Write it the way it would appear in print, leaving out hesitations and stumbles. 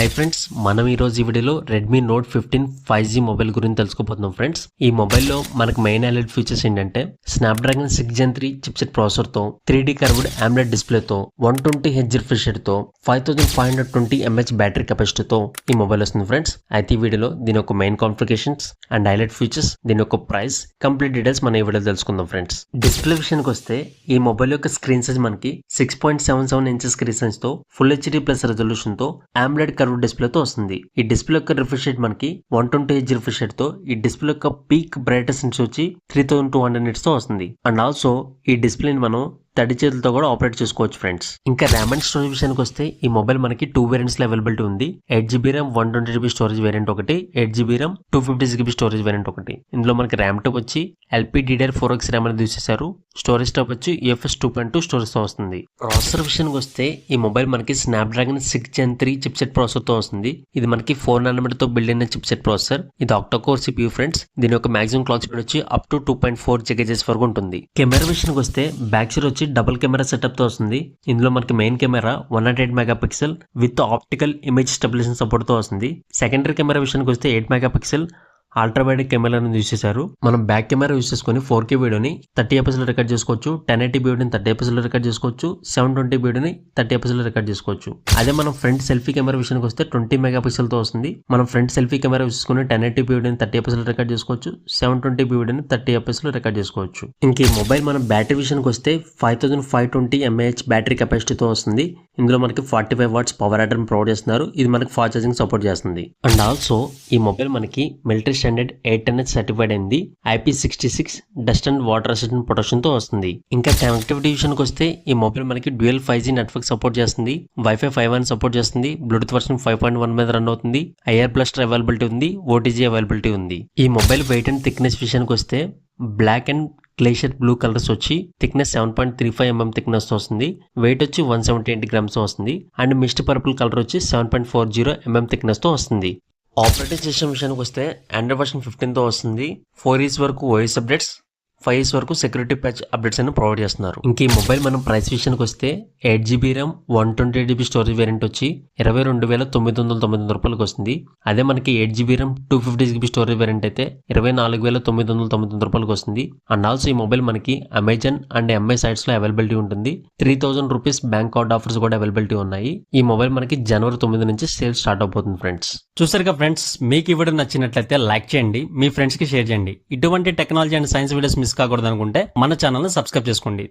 Hi friends, మనం ఈ రోజు ఈ వీడియోలో రెడ్మీ నోట్ 15 5G మొబైల్ గురించి తెలుసుకోబోతున్నాం ఫ్రెండ్స్. ఈ మొబైల్లో మనకు మెయిన్ హైలైట్ ఫీచర్స్ ఏంటంటే స్నాప్డ్రాగన్ 6 Gen 3 చిప్సెట్ ప్రాసెసర్ తో 3D కర్వ్డ్ AMOLED డిస్ప్లే తో 120Hz రిఫ్రెష్ రేట్ తో 5520 mAh బ్యాటరీ కెపాసిటీ తో ఈ మొబైల్ వస్తుంది ఫ్రెండ్స్. అయితే ఈ వీడియోలో దీని యొక్క main configurations and highlight features, దీని యొక్క ప్రైస్, కంప్లీట్ డీటెయిల్స్ మనం ఈ వీడియో తెలుసుకుందాం ఫ్రెండ్స్. డిస్ప్లే విషయానికి వస్తే ఈ మొబైల్ యొక్క స్క్రీన్ సైజ్ మనకి 6.77 ఇంచెస్ స్క్రీన్ సైజ్ తో ఫుల్ హెచ్డీ ప్లస్ రెజల్యూషన్ తో AMOLED కర్వ్ డిస్ప్లే తో వస్తుంది. ఈ డిస్ప్లే యొక్క రిఫ్రెష్ రేట్ మనకి 120Hz రిఫ్రెష్ రేట్ తో ఈ డిస్ప్లే యొక్క పీక్ బ్రైట్నెస్ నుంచి వచ్చి 3200 nits తో వస్తుంది. అండ్ ఆల్సో ఈ డిస్ప్లేని మనం తడి చేతులతో కూడా ఆపరేట్ చేసుకోవచ్చు ఫ్రెండ్స్. ఇంకా ర్యామ్ అండ్ స్టోరేజ్ విషయానికి వస్తే ఈ మొబైల్ మనకి 2 వేరియంట్స్ లో అవైలబిలిటీ ఉంది. 8GB RAM 120GB storage variant ఒకటి, 8GB RAM 256GB storage variant ఒకటి. ఇందులో మనకి ర్యామ్ టాప్ వచ్చి LPDDR4X ర్యామ్ అనేది యూస్ చేశారు. స్టోరేజ్ టాప్ వచ్చి UFS 2.2 స్టోరేజ్ తో వస్తుంది. ప్రాసెసర్ విషయానికి వస్తే ఈ మొబైల్ మనకి స్నాప్డ్రాగన్ 6 Gen 3 చిప్సెట్ ప్రాసెసర్ తో వస్తుంది. ఇది మనకి 4nm తో బిల్డ్ అయిన చిప్సెట్ ప్రాసెసర్. ఇది ఆక్టోకోర్ CPU ఫ్రెండ్స్. దీని యొక్క మాక్సిమం క్లాక్ స్పీడ్ వచ్చి అప్ టు 2.4 GHz వరకు ఉంటుంది. కెమెరా విషయానికి వస్తే బ్యాక్ సైడ్ వచ్చి డబుల్ కెమెరా సెటప్ తో వస్తుంది. ఇందులో మనకి main camera 108 megapixel with optical image stabilisation support తో వస్తుంది. సెకండరీ కెమెరా విషయానికి వస్తే 8 మెగాపిక్సెల్ అల్ట్రా వైడ్ కెమెరాను యూస్ చేశారు. మనం బ్యాక్ కెమెరా యూస్ చేసుకుని 4K వీడియోని 30fps లో రికార్డ్ చేసుకోవచ్చు, 1080p వీడియోని 30fps లో రికార్డ్ చేసుకోవచ్చు, 720p వీడియోని 30fps లో రికార్డ్ చేసుకోవచ్చు. అదే మనం ఫ్రంట్ సెల్ఫీ కెమెరా విషయానికి వస్తే 20 మెగాపిక్సెల్ తో వస్తుంది. మనం ఫ్రంట్ సెల్ఫీ కెమెరా యూస్ చేసుకుని 1080p వీడియోని 30fps లో రికార్డ్ చేసుకోవచ్చు, 720p వీడియోని 30fps లో రికార్డ్ చేసుకోవచ్చు. ఇంక ఈ మొబైల్ మనం బ్యాటరీ విషయానికి వస్తే 5520 mAh బ్యాటరీ కెపాసిటీతో వస్తుంది. ఇందులో మనకి 45 watts పవర్ అడాప్టర్ ప్రొవైడ్ చేస్తున్నారు. ఇది మనకి ఫాస్ట్ ఛార్జింగ్ సపోర్ట్ చేస్తుంది. అండ్ ఆల్సో ఈ మొబైల్ మనకి మిలిటరీ స్టాండర్డ్ 810H సర్టిఫైడ్ అయింది. IP66 dust and water resistant protection తో వస్తుంది. ఇంకా కనెక్టివిటీ విషయానికి వస్తే ఈ మొబైల్ మనకి డ్యూయల్ 5G నెట్వర్క్ సపోర్ట్ చేస్తుంది, Wi-Fi 5 సపోర్ట్ చేస్తుంది, బ్లూటూత్ వర్షన్ 5.1 మీద రన్ అవుతుంది, IR బ్లాస్టర్ అవైలబిలిటీ ఉంది, OTG అవైలబిలిటీ ఉంది. ఈ మొబైల్ వెయిట్ అండ్ థిక్నెస్ విషయానికి వస్తే black and glacier blue colours వచ్చి థిక్నెస్ 7.35 mm థిక్నెస్ తో వస్తుంది. వెయిట్ వచ్చి 178 grams తో వస్తుంది. అండ్ మిస్ట్ పర్పుల్ కలర్ వచ్చి 7.40 mm థిక్నెస్ తో వస్తుంది. ఆపరేటింగ్ సిస్టమ్ విషయానికి వస్తే ఆండ్రాయిడ్ వర్షన్ 15 తో వస్తుంది. 4 years వరకు OS అప్డేట్స్, 5 years వరకు సెక్యూరిటీ ప్యాచ్ అప్డేట్స్ అని ప్రొవైడ్ చేస్తున్నారు. ఇంక ఈ మొబైల్ మనం ప్రైస్ విషయానికి వస్తే 8GB RAM 128GB storage variant వచ్చి 22,999 రూపాయలకు వస్తుంది. అదే మనకి 8GB RAM 256GB storage variant అయితే 24,999 రూపాయలకు వస్తుంది. అండ్ ఆల్సో ఈ మొబైల్ మనకి అమెజాన్ అండ్ MI సైట్స్ లో అవైలబిలిటీ ఉంటుంది. 3000 రూపీస్ బ్యాంక్ కార్డ్ ఆఫర్స్ కూడా అవైలబిలిటీ ఉన్నాయి. ఈ మొబైల్ మనకి జనవరి 9 నుంచి సేల్ స్టార్ట్ అవబోతుంది ఫ్రెండ్స్. చూసారుగా ఫ్రెండ్స్, మీకు ఈ వీడియో నచ్చినట్లయితే లైక్ చేయండి, మీ ఫ్రెండ్స్ కి షేర్ చేయండి. ఇటువంటి technology and science videos miss కాకూడదు అనుకుంటే మన ఛానల్ ని సబ్స్క్రైబ్ చేసుకోండి.